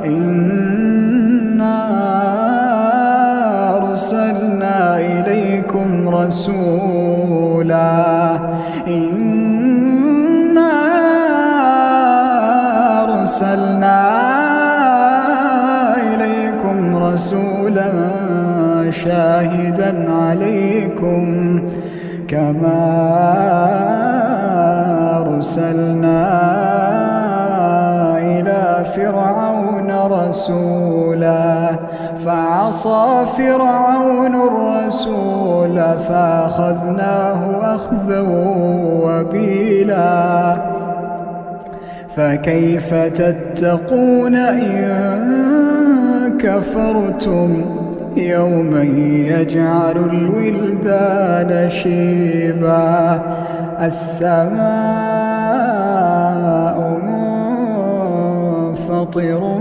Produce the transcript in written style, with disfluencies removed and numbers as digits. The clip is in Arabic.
إنا أرسلنا إليكم رسولا شاهدا عليكم كما أرسلنا إلى فرعون رسولا فعصى فرعون الرسول فأخذناه أخذا وبيلا فكيف تتقون إن كفرتم يوما يجعل الولدان شيبا السماء منفطر